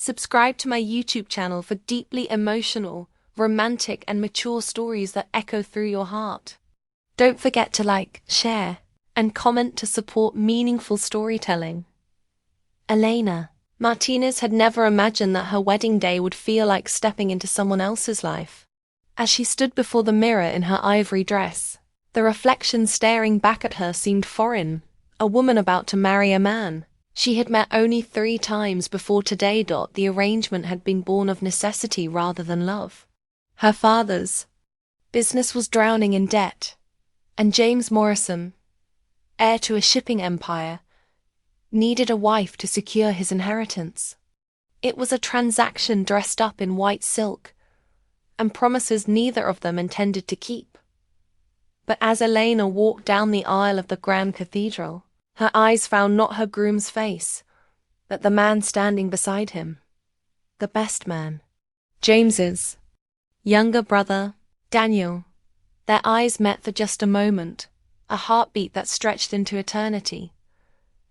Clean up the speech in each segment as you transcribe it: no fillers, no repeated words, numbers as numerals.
Subscribe to my YouTube channel for deeply emotional, romantic, and mature stories that echo through your heart. Don't forget to like, share, and comment to support meaningful storytelling. Elena Martinez had never imagined that her wedding day would feel like stepping into someone else's life. As she stood before the mirror in her ivory dress, the reflection staring back at her seemed foreign, a woman about to marry a man she had met only 3 times before today. The arrangement had been born of necessity rather than love. Her father's business was drowning in debt, and James Morrison, heir to a shipping empire, needed a wife to secure his inheritance. It was a transaction dressed up in white silk, and promises neither of them intended to keep. But as Elena walked down the aisle of the Grand Cathedral, her eyes found not her groom's face, but the man standing beside him. The best man. James's younger brother, Daniel. Their eyes met for just a moment, a heartbeat that stretched into eternity,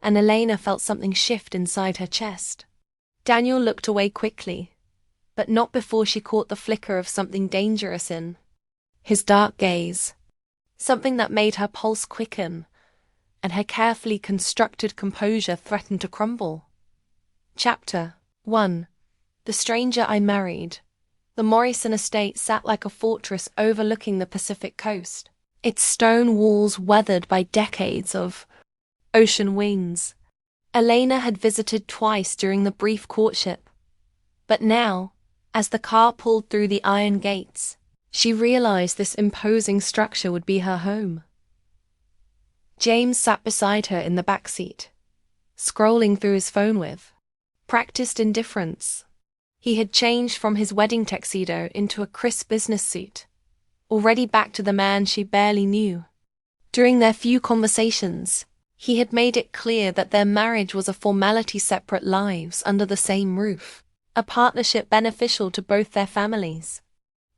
and Elena felt something shift inside her chest. Daniel looked away quickly, but not before she caught the flicker of something dangerous in his dark gaze, something that made her pulse quicken, and her carefully constructed composure threatened to crumble. Chapter 1. The Stranger I Married. The Morrison estate sat like a fortress overlooking the Pacific coast, its stone walls weathered by decades of ocean winds. Elena had visited twice during the brief courtship, but now, as the car pulled through the iron gates, she realized this imposing structure would be her home. James sat beside her in the back seat, scrolling through his phone with practiced indifference. He had changed from his wedding tuxedo into a crisp business suit, already back to the man she barely knew. During their few conversations, he had made it clear that their marriage was a formality, separate lives under the same roof, a partnership beneficial to both their families.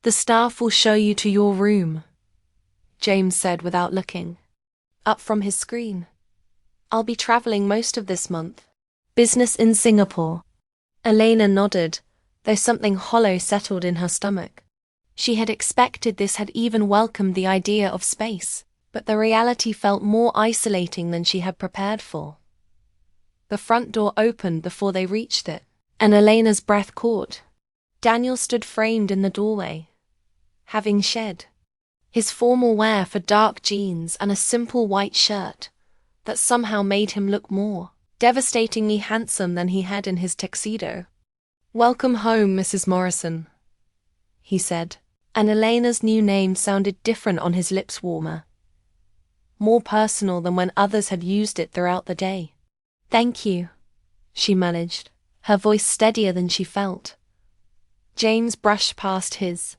"The staff will show you to your room," James said without looking up from his screen. "I'll be traveling most of this month. Business in Singapore." Elena nodded, though something hollow settled in her stomach. She had expected this, had even welcomed the idea of space, but the reality felt more isolating than she had prepared for. The front door opened before they reached it, and Elena's breath caught. Daniel stood framed in the doorway, having shed his formal wear for dark jeans and a simple white shirt that somehow made him look more devastatingly handsome than he had in his tuxedo. "Welcome home, Mrs. Morrison," he said, and Elena's new name sounded different on his lips, warmer, more personal than when others had used it throughout the day. "Thank you," she managed, her voice steadier than she felt. James brushed past his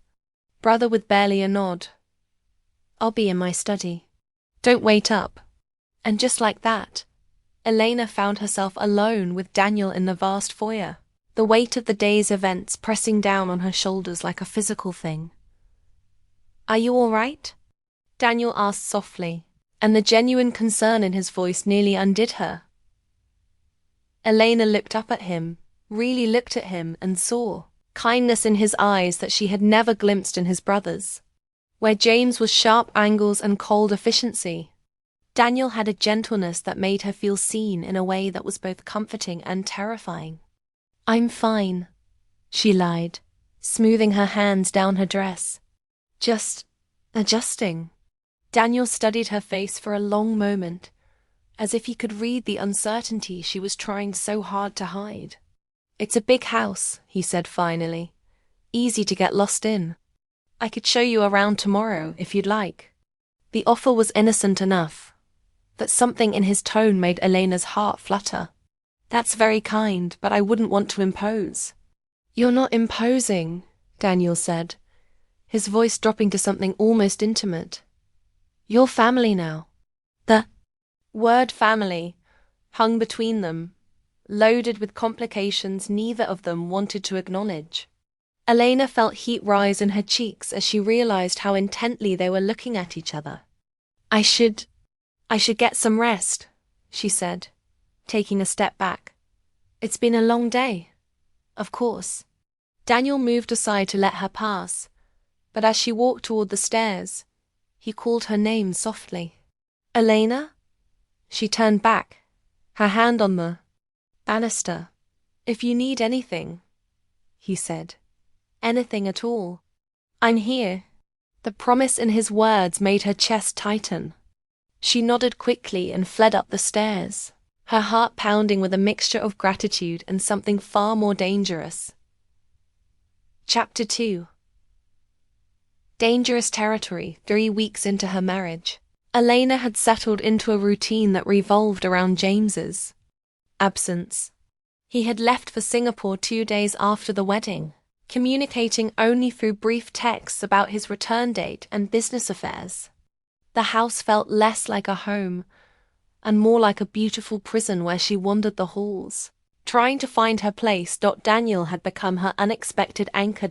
brother with barely a nod. "I'll be in my study. Don't wait up." And just like that, Elena found herself alone with Daniel in the vast foyer, the weight of the day's events pressing down on her shoulders like a physical thing. "Are you all right?" Daniel asked softly, and the genuine concern in his voice nearly undid her. Elena looked up at him, really looked at him, and saw kindness in his eyes that she had never glimpsed in his brother's. Where James was sharp angles and cold efficiency, Daniel had a gentleness that made her feel seen in a way that was both comforting and terrifying. "I'm fine," she lied, smoothing her hands down her dress. "Just adjusting." Daniel studied her face for a long moment, as if he could read the uncertainty she was trying so hard to hide. "It's a big house," he said finally. "Easy to get lost in. I could show you around tomorrow, if you'd like." The offer was innocent enough, but something in his tone made Elena's heart flutter. "That's very kind, but I wouldn't want to impose." "You're not imposing," Daniel said, his voice dropping to something almost intimate. "You're family now." The word family hung between them, loaded with complications neither of them wanted to acknowledge. Elena felt heat rise in her cheeks as she realized how intently they were looking at each other. I should get some rest," she said, taking a step back. "It's been a long day." Of course. Daniel moved aside to let her pass, but as she walked toward the stairs, he called her name softly. Elena? She turned back, her hand on the banister. If you need anything, he said. Anything at all. I'm here. The promise in his words made her chest tighten. She nodded quickly and fled up the stairs, her heart pounding with a mixture of gratitude and something far more dangerous. Chapter 2. Dangerous territory. 3 weeks into her marriage, Elena had settled into a routine that revolved around James's absence. He had left for Singapore 2 days after the wedding, communicating only through brief texts about his return date and business affairs. The house felt less like a home and more like a beautiful prison where she wandered the halls, trying to find her place. Daniel had become her unexpected anchor.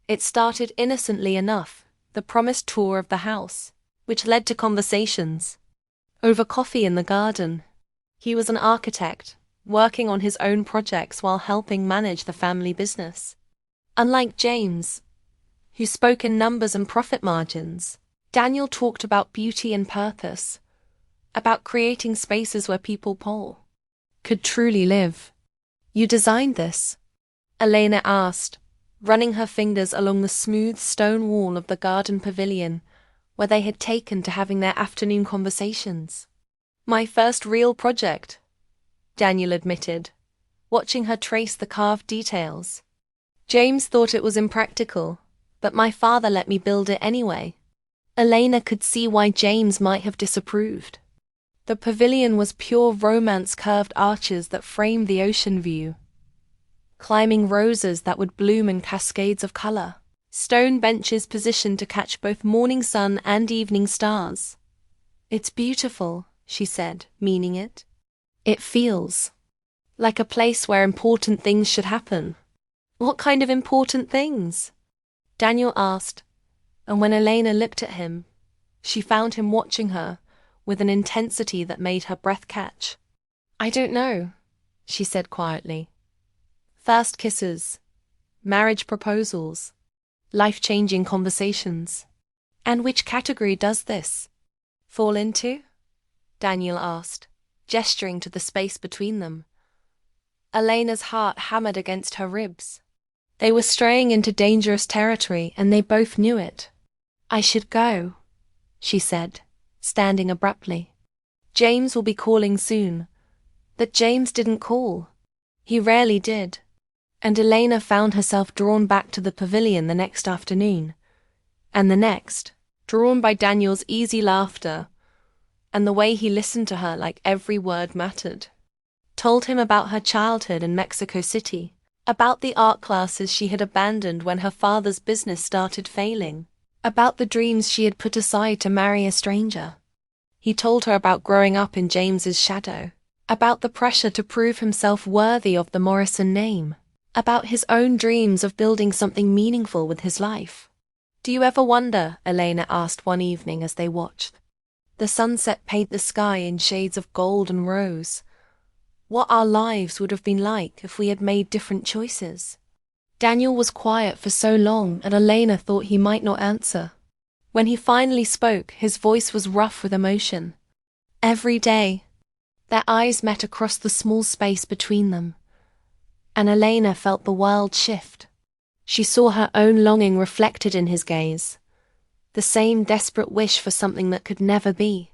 It started innocently enough, the promised tour of the house, which led to conversations over coffee in the garden. He was an architect, working on his own projects while helping manage the family business. Unlike James, who spoke in numbers and profit margins, Daniel talked about beauty and purpose, about creating spaces where people could truly live. You designed this? Elena asked, running her fingers along the smooth stone wall of the garden pavilion where they had taken to having their afternoon conversations. My first real project, Daniel admitted, watching her trace the carved details. James thought it was impractical, but my father let me build it anyway. Elena could see why James might have disapproved. The pavilion was pure romance, curved arches that framed the ocean view, climbing roses that would bloom in cascades of color, stone benches positioned to catch both morning sun and evening stars. It's beautiful, she said, meaning it. It feels like a place where important things should happen. What kind of important things? Daniel asked, and when Elena looked at him, she found him watching her with an intensity that made her breath catch. I don't know, she said quietly. First kisses, marriage proposals, life-changing conversations. And which category does this fall into? Daniel asked, gesturing to the space between them. Elena's heart hammered against her ribs. They were straying into dangerous territory, and they both knew it. I should go, she said, standing abruptly. James will be calling soon. But James didn't call. He rarely did. And Elena found herself drawn back to the pavilion the next afternoon, and the next, drawn by Daniel's easy laughter, and the way he listened to her like every word mattered. Told him about her childhood in Mexico City, about the art classes she had abandoned when her father's business started failing, about the dreams she had put aside to marry a stranger. He told her about growing up in James's shadow, about the pressure to prove himself worthy of the Morrison name, about his own dreams of building something meaningful with his life. Do you ever wonder, Elena asked one evening as they watched the sunset paint the sky in shades of gold and rose, what our lives would have been like if we had made different choices? Daniel was quiet for so long, and Elena thought he might not answer. When he finally spoke, his voice was rough with emotion. Every day, their eyes met across the small space between them, and Elena felt the world shift. She saw her own longing reflected in his gaze, the same desperate wish for something that could never be.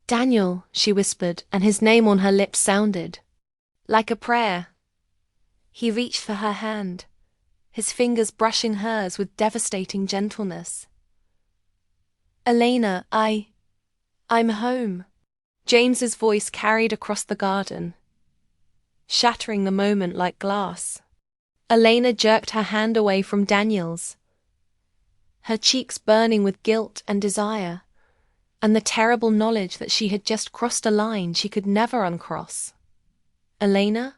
Daniel, she whispered, and his name on her lips sounded like a prayer. He reached for her hand, his fingers brushing hers with devastating gentleness. Elena, I'm home. James's voice carried across the garden, shattering the moment like glass. Elena jerked her hand away from Daniel's, her cheeks burning with guilt and desire, and the terrible knowledge that she had just crossed a line she could never uncross. Elena?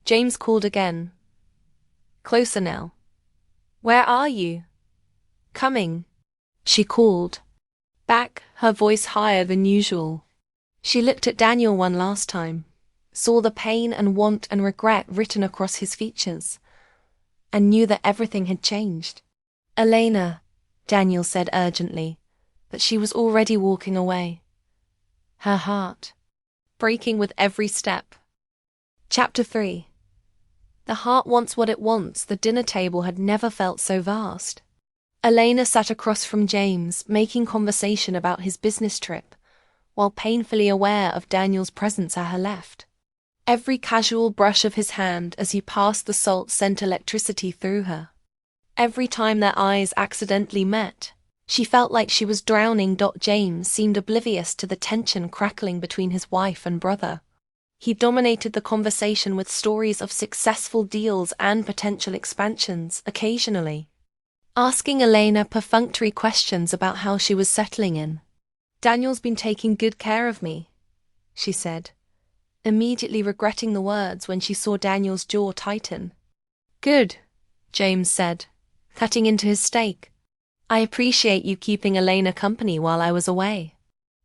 James called again. Closer now. Where are you? Coming, she called, back, her voice higher than usual. She looked at Daniel one last time, saw the pain and want and regret written across his features, and knew that everything had changed. "Elena," Daniel said urgently, but she was already walking away, her heart breaking with every step. Chapter 3. The heart wants what it wants. The dinner table had never felt so vast. Elena sat across from James, making conversation about his business trip, while painfully aware of Daniel's presence at her left. Every casual brush of his hand as he passed the salt sent electricity through her. Every time their eyes accidentally met, she felt like she was drowning. James seemed oblivious to the tension crackling between his wife and brother. He dominated the conversation with stories of successful deals and potential expansions, occasionally asking Elena perfunctory questions about how she was settling in. "Daniel's been taking good care of me," she said, immediately regretting the words when she saw Daniel's jaw tighten. "Good," James said, cutting into his steak. "I appreciate you keeping Elena company while I was away."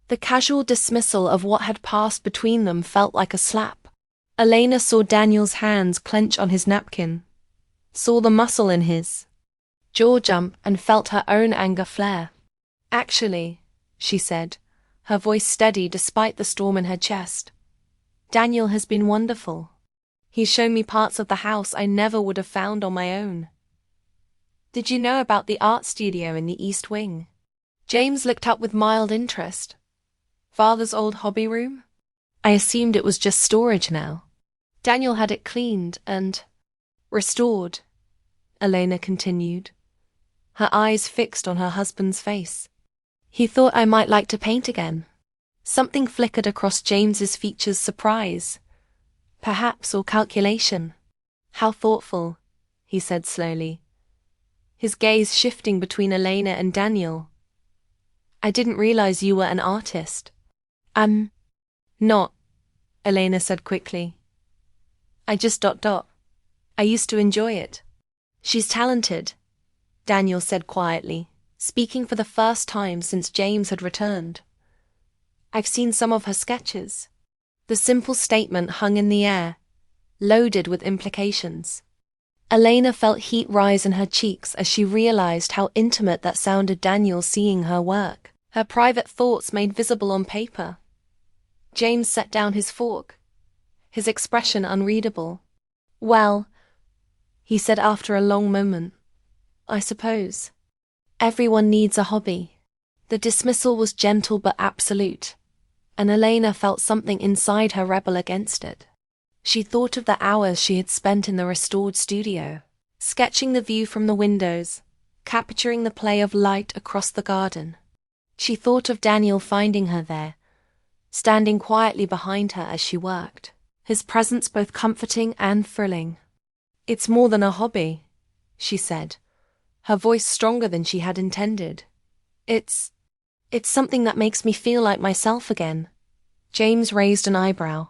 The casual dismissal of what had passed between them felt like a slap. Elena saw Daniel's hands clench on his napkin, saw the muscle in his jaw jump, and felt her own anger flare. "Actually," she said, her voice steady despite the storm in her chest, "Daniel has been wonderful. He's shown me parts of the house I never would have found on my own." "Did you know about the art studio in the East Wing?" James looked up with mild interest. "Father's old hobby room? I assumed it was just storage now." "Daniel had it cleaned and restored," Elena continued, her eyes fixed on her husband's face. "He thought I might like to paint again." Something flickered across James's features, surprise, perhaps, or calculation. "How thoughtful," he said slowly, his gaze shifting between Elena and Daniel. "I didn't realize you were an artist." "I'm not," Elena said quickly. "I just ... I used to enjoy it." "She's talented," Daniel said quietly, speaking for the first time since James had returned. "I've seen some of her sketches." The simple statement hung in the air, loaded with implications. Elena felt heat rise in her cheeks as she realized how intimate that sounded. Daniel seeing her work, her private thoughts made visible on paper. James set down his fork, his expression unreadable. "Well," he said after a long moment, "I suppose everyone needs a hobby." The dismissal was gentle but absolute, and Elena felt something inside her rebel against it. She thought of the hours she had spent in the restored studio, sketching the view from the windows, capturing the play of light across the garden. She thought of Daniel finding her there, standing quietly behind her as she worked, his presence both comforting and thrilling. "It's more than a hobby," she said, her voice stronger than she had intended. It's something that makes me feel like myself again." James raised an eyebrow.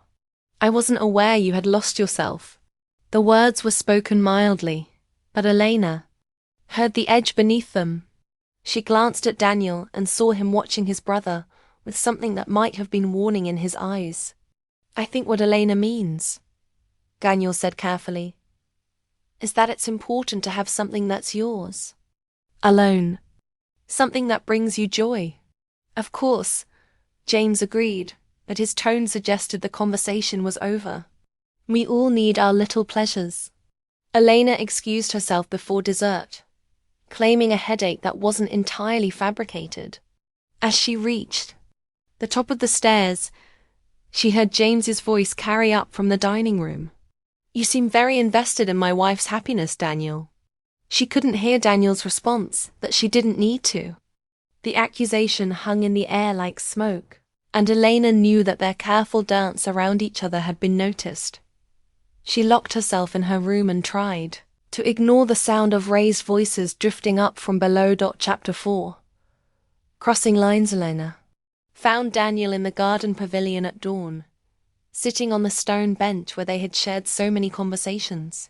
"I wasn't aware you had lost yourself." The words were spoken mildly, but Elena heard the edge beneath them. She glanced at Daniel and saw him watching his brother with something that might have been warning in his eyes. "I think what Elena means," Daniel said carefully, "is that it's important to have something that's yours. Alone. Something that brings you joy." "Of course," James agreed, but his tone suggested the conversation was over. "We all need our little pleasures." Elena excused herself before dessert, claiming a headache that wasn't entirely fabricated. As she reached the top of the stairs, she heard James's voice carry up from the dining room. "You seem very invested in my wife's happiness, Daniel." She couldn't hear Daniel's response, but she didn't need to. The accusation hung in the air like smoke, and Elena knew that their careful dance around each other had been noticed. She locked herself in her room and tried to ignore the sound of raised voices drifting up from below. Chapter 4. Crossing lines. Elena found Daniel in the garden pavilion at dawn, sitting on the stone bench where they had shared so many conversations.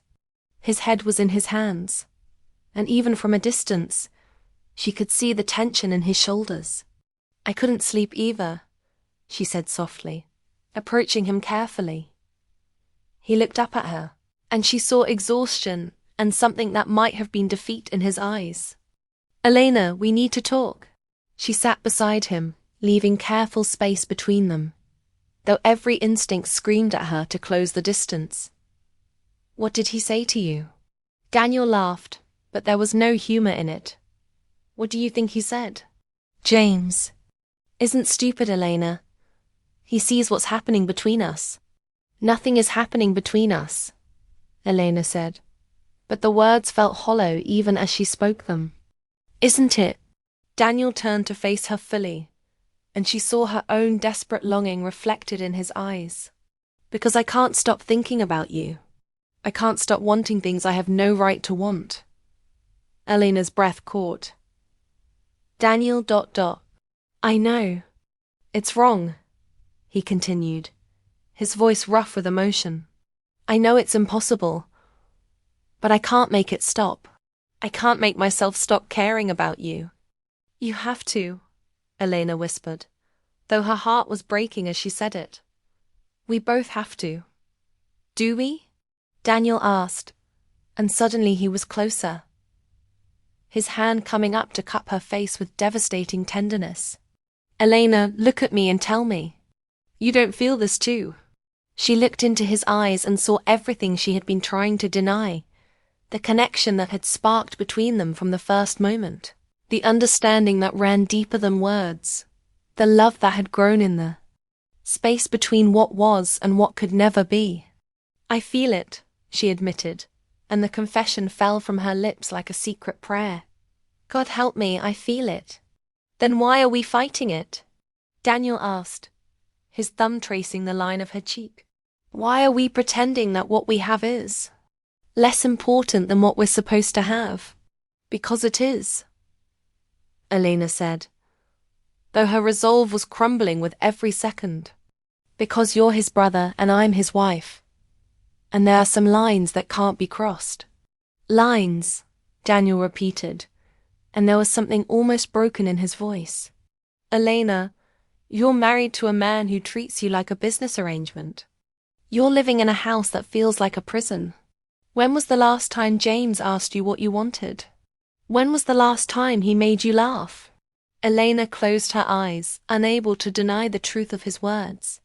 His head was in his hands, and even from a distance, she could see the tension in his shoulders. "I couldn't sleep either," she said softly, approaching him carefully. He looked up at her, and she saw exhaustion and something that might have been defeat in his eyes. Elena, we need to talk. She sat beside him, leaving careful space between them, though every instinct screamed at her to close the distance. What did he say to you? Daniel laughed, but there was no humor in it. What do you think he said? James isn't stupid, Elena. He sees what's happening between us. Nothing is happening between us, Elena said, but the words felt hollow even as she spoke them. Isn't it? Daniel turned to face her fully, and she saw her own desperate longing reflected in his eyes. Because I can't stop thinking about you. I can't stop wanting things I have no right to want. Elena's breath caught. Daniel ... I know. It's wrong, he continued, his voice rough with emotion. I know it's impossible, but I can't make it stop. I can't make myself stop caring about you. You have to, Elena whispered, though her heart was breaking as she said it. We both have to. Do we? Daniel asked, and suddenly he was closer, his hand coming up to cup her face with devastating tenderness. Elena, look at me and tell me. You don't feel this too. She looked into his eyes and saw everything she had been trying to deny, the connection that had sparked between them from the first moment, the understanding that ran deeper than words, the love that had grown in the space between what was and what could never be. I feel it, she admitted, and the confession fell from her lips like a secret prayer. God help me, I feel it. Then why are we fighting it? Daniel asked, his thumb tracing the line of her cheek. Why are we pretending that what we have is less important than what we're supposed to have? Because it is, Elena said, though her resolve was crumbling with every second. Because you're his brother and I'm his wife. And there are some lines that can't be crossed. Lines, Daniel repeated, and there was something almost broken in his voice. Elena, you're married to a man who treats you like a business arrangement. You're living in a house that feels like a prison. When was the last time James asked you what you wanted? When was the last time he made you laugh? Elena closed her eyes, unable to deny the truth of his words.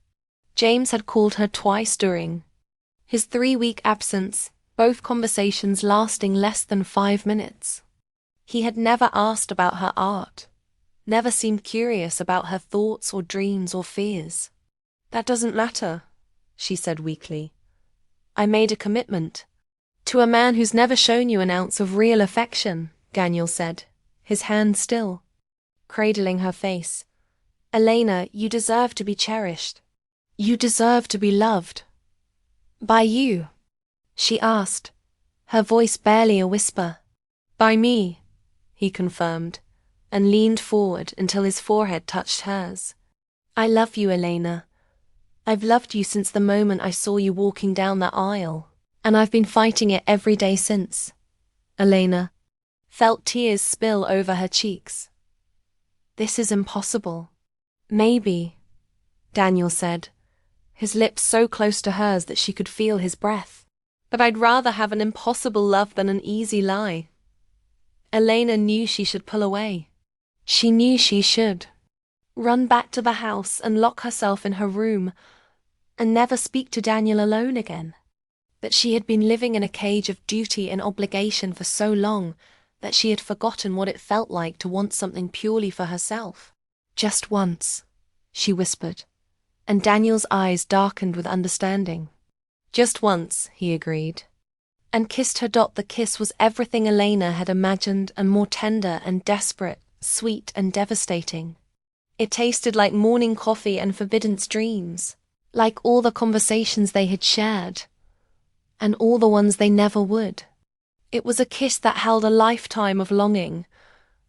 James had called her twice during his 3-week absence, both conversations lasting less than 5 minutes. He had never asked about her art, never seemed curious about her thoughts or dreams or fears. That doesn't matter, she said weakly. I made a commitment. To a man who's never shown you an ounce of real affection, Daniel said, his hand still, cradling her face. Elena, you deserve to be cherished. You deserve to be loved. By you? She asked, her voice barely a whisper. By me, he confirmed, and leaned forward until his forehead touched hers. I love you, Elena. I've loved you since the moment I saw you walking down that aisle, and I've been fighting it every day since. Elena felt tears spill over her cheeks. This is impossible. Maybe, Daniel said, his lips so close to hers that she could feel his breath. But I'd rather have an impossible love than an easy lie. Elena knew she should pull away. She knew she should run back to the house and lock herself in her room and never speak to Daniel alone again. But she had been living in a cage of duty and obligation for so long that she had forgotten what it felt like to want something purely for herself. Just once, she whispered, and Daniel's eyes darkened with understanding. Just once, he agreed, and kissed her. The kiss was everything Elena had imagined, and more tender and desperate, sweet and devastating. It tasted like morning coffee and forbidden dreams, like all the conversations they had shared, and all the ones they never would. It was a kiss that held a lifetime of longing,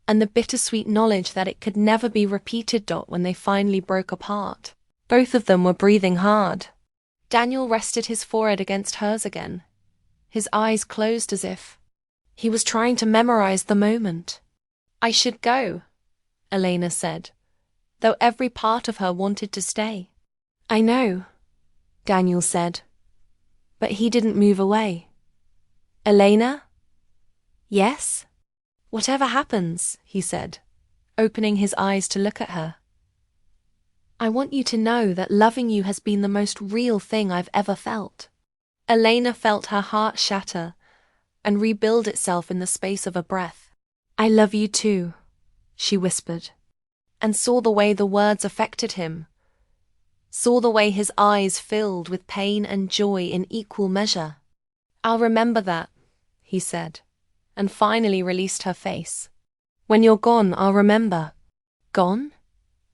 and the bittersweet knowledge that it could never be repeated. When they finally broke apart, both of them were breathing hard. Daniel rested his forehead against hers again, his eyes closed as if he was trying to memorize the moment. I should go, Elena said, though every part of her wanted to stay. I know, Daniel said, But he didn't move away. Elena? Yes? Whatever happens, he said, opening his eyes to look at her. I want you to know that loving you has been the most real thing I've ever felt. Elena felt her heart shatter and rebuild itself in the space of a breath. I love you too, she whispered, and saw the way the words affected him, saw the way his eyes filled with pain and joy in equal measure. I'll remember that, he said, and finally released her face. When you're gone, I'll remember. Gone?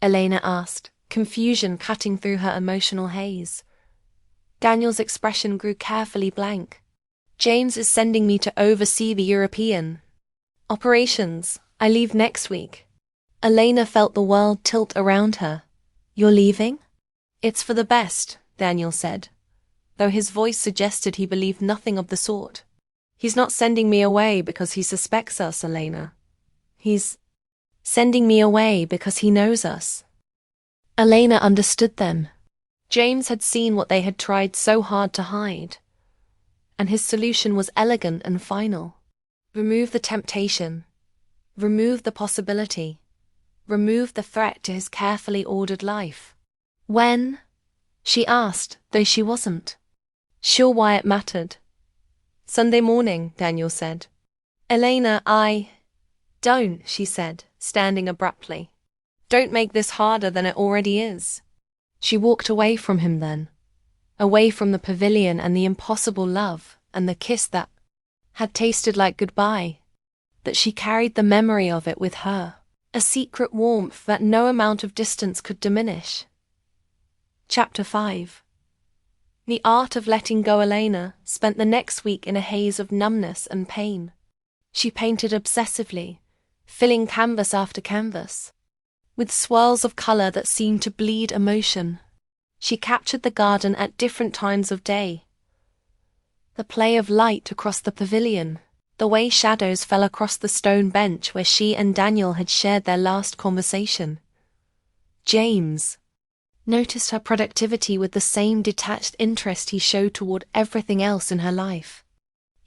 Elena asked, confusion cutting through her emotional haze. Daniel's expression grew carefully blank. James is sending me to oversee the European operations. I leave next week. Elena felt the world tilt around her. You're leaving? It's for the best, Daniel said, though his voice suggested he believed nothing of the sort. He's not sending me away because he suspects us, Elena. He's sending me away because he knows us. Elena understood them. James had seen what they had tried so hard to hide, and his solution was elegant and final. Remove the temptation. Remove the possibility. Remove the threat to his carefully ordered life. When? She asked, though she wasn't sure why it mattered. Sunday morning, Daniel said. Elena, Don't, she said, standing abruptly. Don't make this harder than it already is. She walked away from him then, away from the pavilion and the impossible love and the kiss that had tasted like goodbye, that she carried the memory of it with her, a secret warmth that no amount of distance could diminish. Chapter 5. The art of letting go. Elena spent the next week in a haze of numbness and pain. She painted obsessively, filling canvas after canvas, with swirls of color that seemed to bleed emotion. She captured the garden at different times of day. The play of light across the pavilion, the way shadows fell across the stone bench where she and Daniel had shared their last conversation. James noticed her productivity with the same detached interest he showed toward everything else in her life.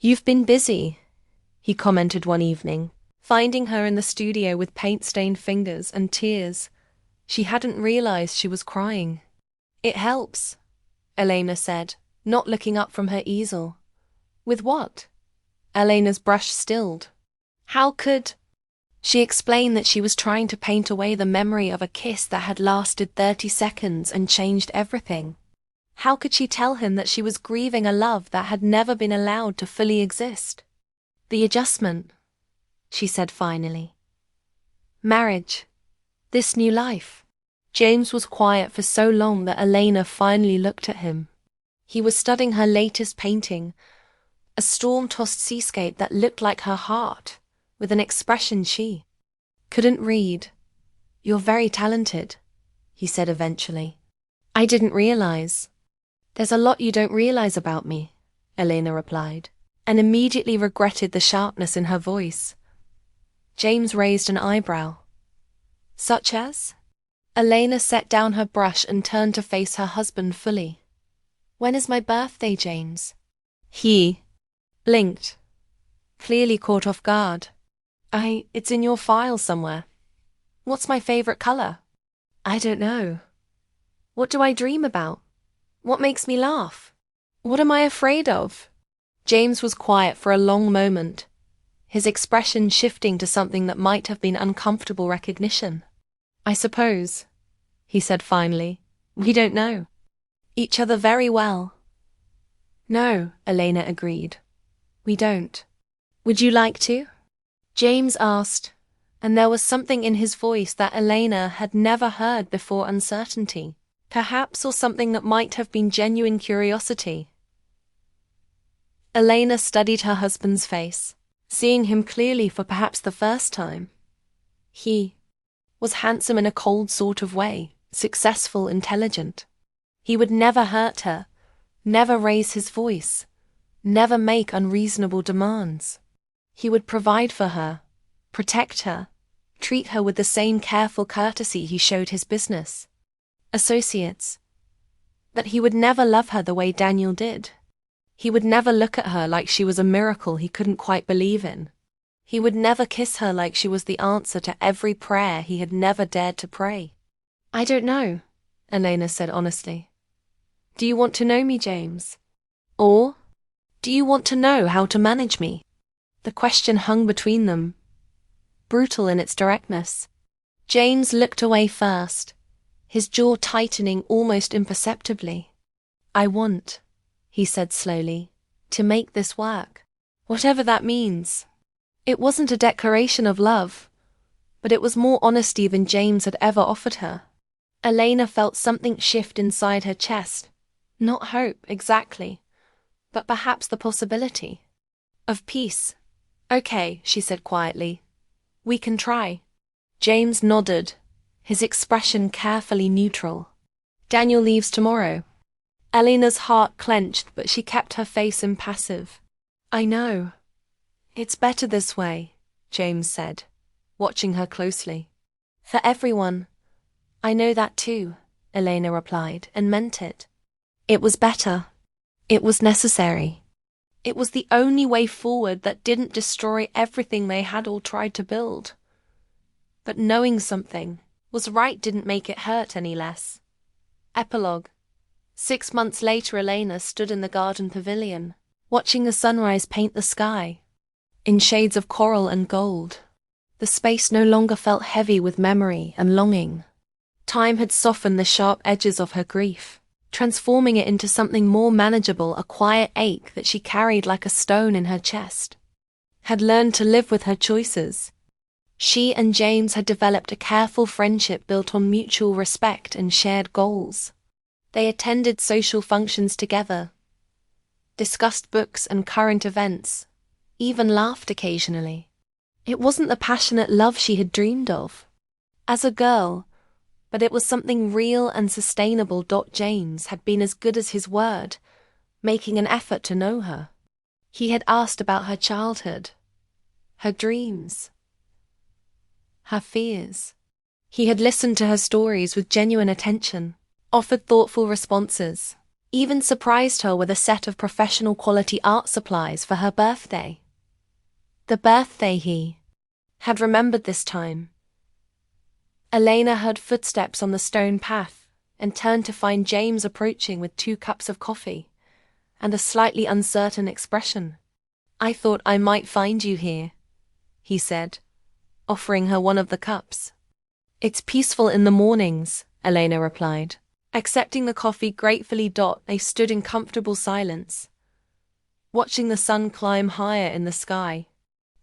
You've been busy, he commented one evening, finding her in the studio with paint-stained fingers and tears. She hadn't realized she was crying. It helps, Elena said, not looking up from her easel. With what? Elena's brush stilled. How could? She explained that she was trying to paint away the memory of a kiss that had lasted 30 seconds and changed everything. How could she tell him that she was grieving a love that had never been allowed to fully exist? The adjustment, she said finally. Marriage. This new life. James was quiet for so long that Elena finally looked at him. He was studying her latest painting, a storm-tossed seascape that looked like her heart, with an expression she couldn't read. You're very talented, he said eventually. I didn't realize. There's a lot you don't realize about me, Elena replied, and immediately regretted the sharpness in her voice. James raised an eyebrow. Such as? Elena set down her brush and turned to face her husband fully. When is my birthday, James? He blinked, clearly caught off guard. It's in your file somewhere. What's my favorite color? I don't know. What do I dream about? What makes me laugh? What am I afraid of? James was quiet for a long moment, his expression shifting to something that might have been uncomfortable recognition. I suppose, he said finally, we don't know each other very well. No, Elena agreed. We don't. Would you like to? James asked, and there was something in his voice that Elena had never heard before. Uncertainty, perhaps, or something that might have been genuine curiosity. Elena studied her husband's face, seeing him clearly for perhaps the first time. He was handsome in a cold sort of way, successful, intelligent. He would never hurt her, never raise his voice, never make unreasonable demands. He would provide for her, protect her, treat her with the same careful courtesy he showed his business associates. But he would never love her the way Daniel did. He would never look at her like she was a miracle he couldn't quite believe in. He would never kiss her like she was the answer to every prayer he had never dared to pray. "I don't know," Elena said honestly. "Do you want to know me, James? Or do you want to know how to manage me?" The question hung between them, brutal in its directness. James looked away first, his jaw tightening almost imperceptibly. "I want," he said slowly, "to make this work, whatever that means." It wasn't a declaration of love, but it was more honesty than James had ever offered her. Elena felt something shift inside her chest. Not hope, exactly, but perhaps the possibility of peace. "Okay," she said quietly. "We can try." James nodded, his expression carefully neutral. "Daniel leaves tomorrow." Elena's heart clenched, but she kept her face impassive. "I know. It's better this way," James said, watching her closely. "For everyone." "I know that too," Elena replied, and meant it. It was better. It was necessary. It was the only way forward that didn't destroy everything they had all tried to build. But knowing something was right didn't make it hurt any less. Epilogue. 6 months later, Elena stood in the garden pavilion, watching the sunrise paint the sky in shades of coral and gold. The space no longer felt heavy with memory and longing. Time had softened the sharp edges of her grief, transforming it into something more manageable, a quiet ache that she carried like a stone in her chest. Had learned to live with her choices. She and James had developed a careful friendship built on mutual respect and shared goals. They attended social functions together, discussed books and current events, even laughed occasionally. It wasn't the passionate love she had dreamed of as a girl, but it was something real and sustainable. James had been as good as his word, making an effort to know her. He had asked about her childhood, her dreams, her fears. He had listened to her stories with genuine attention, offered thoughtful responses, even surprised her with a set of professional quality art supplies for her birthday. The birthday he had remembered this time. Elena heard footsteps on the stone path and turned to find James approaching with 2 cups of coffee and a slightly uncertain expression. "I thought I might find you here," he said, offering her one of the cups. "It's peaceful in the mornings," Elena replied, accepting the coffee gratefully. They stood in comfortable silence, watching the sun climb higher in the sky.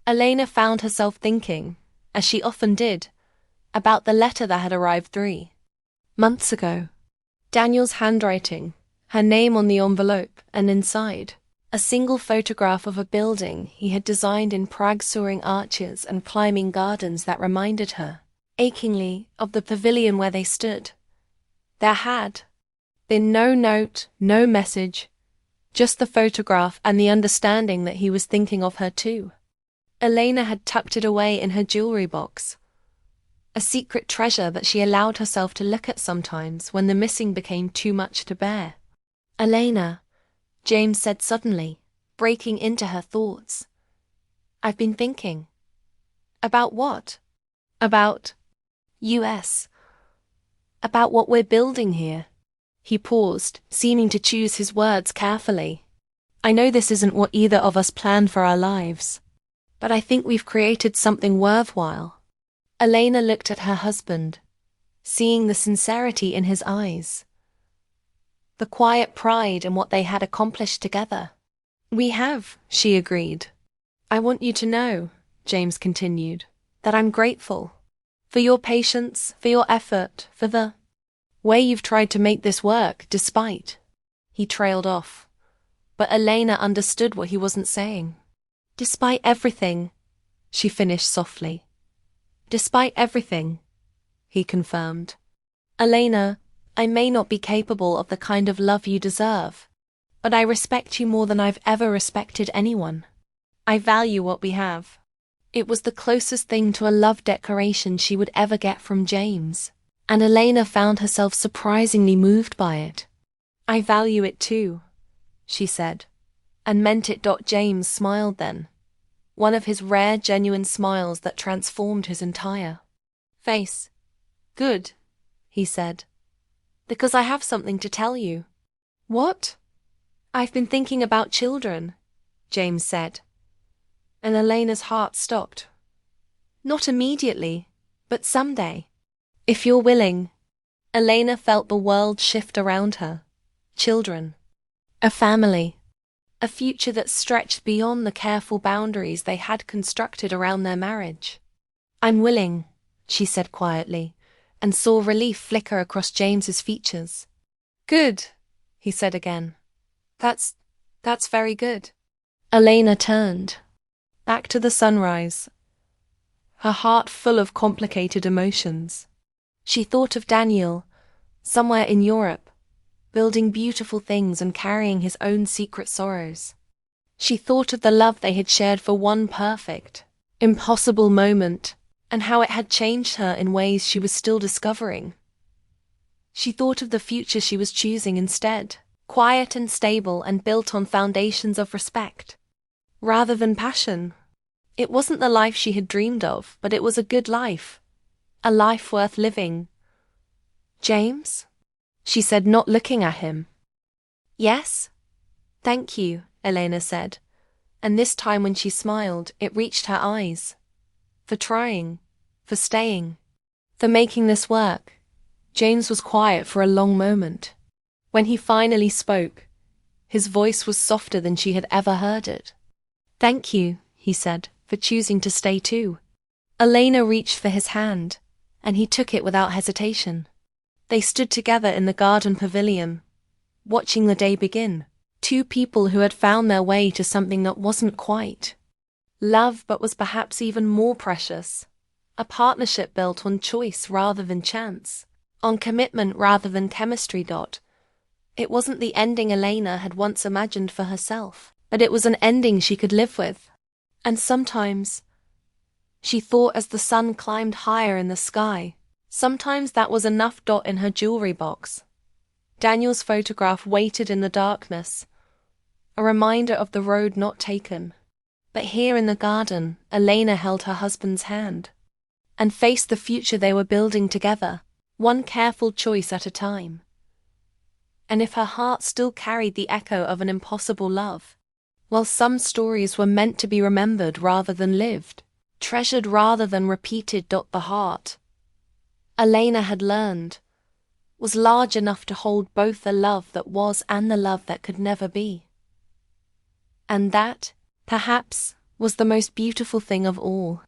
Elena found herself thinking, as she often did, about the letter that had arrived 3 months ago. Daniel's handwriting, her name on the envelope, and inside, a single photograph of a building he had designed in Prague, soaring arches and climbing gardens that reminded her, achingly, of the pavilion where they stood. There had been no note, no message, just the photograph and the understanding that he was thinking of her too. Elena had tucked it away in her jewelry box, a secret treasure that she allowed herself to look at sometimes when the missing became too much to bear. "Elena," James said suddenly, breaking into her thoughts. "I've been thinking." "About what?" "About US. About what we're building here." He paused, seeming to choose his words carefully. "I know this isn't what either of us planned for our lives, but I think we've created something worthwhile." Elena looked at her husband, seeing the sincerity in his eyes, the quiet pride in what they had accomplished together. "We have," she agreed. "I want you to know," James continued, "that I'm grateful for your patience, for your effort, for the way you've tried to make this work, despite." He trailed off, but Elena understood what he wasn't saying. "Despite everything," she finished softly. "Despite everything," he confirmed. "Elena, I may not be capable of the kind of love you deserve, but I respect you more than I've ever respected anyone. I value what we have." It was the closest thing to a love declaration she would ever get from James, and Elena found herself surprisingly moved by it. "I value it too," she said, And meant it. James smiled then. One of his rare, genuine smiles that transformed his entire face. Good, he said. Because I have something to tell you. What? I've been thinking about children, James said. And Elena's heart stopped. Not immediately, but someday. If you're willing. Elena felt the world shift around her. Children. A family. A future that stretched beyond the careful boundaries they had constructed around their marriage. I'm willing, she said quietly, and saw relief flicker across James's features. Good, he said again. That's very good. Elena turned. Back to the sunrise, her heart full of complicated emotions. She thought of Daniel, somewhere in Europe, building beautiful things and carrying his own secret sorrows. She thought of the love they had shared for one perfect, impossible moment, and how it had changed her in ways she was still discovering. She thought of the future she was choosing instead, quiet and stable and built on foundations of respect, rather than passion. It wasn't the life she had dreamed of, but it was a good life, a life worth living. James? She said, not looking at him. Yes? Thank you, Elena said, and this time when she smiled, it reached her eyes. For trying, for staying, for making this work. James was quiet for a long moment. When he finally spoke, his voice was softer than she had ever heard it. Thank you, he said, for choosing to stay too. Elena reached for his hand, and he took it without hesitation. They stood together in the garden pavilion, watching the day begin. Two people who had found their way to something that wasn't quite love but was perhaps even more precious. A partnership built on choice rather than chance, on commitment rather than chemistry. It wasn't the ending Elena had once imagined for herself, but it was an ending she could live with. And sometimes, she thought as the sun climbed higher in the sky, sometimes that was enough. In her jewelry box, Daniel's photograph waited in the darkness, a reminder of the road not taken. But here in the garden, Elena held her husband's hand and faced the future they were building together, one careful choice at a time. And if her heart still carried the echo of an impossible love, well, some stories were meant to be remembered rather than lived, treasured rather than repeated. The heart, Elena had learned, was large enough to hold both the love that was and the love that could never be. And that, perhaps, was the most beautiful thing of all.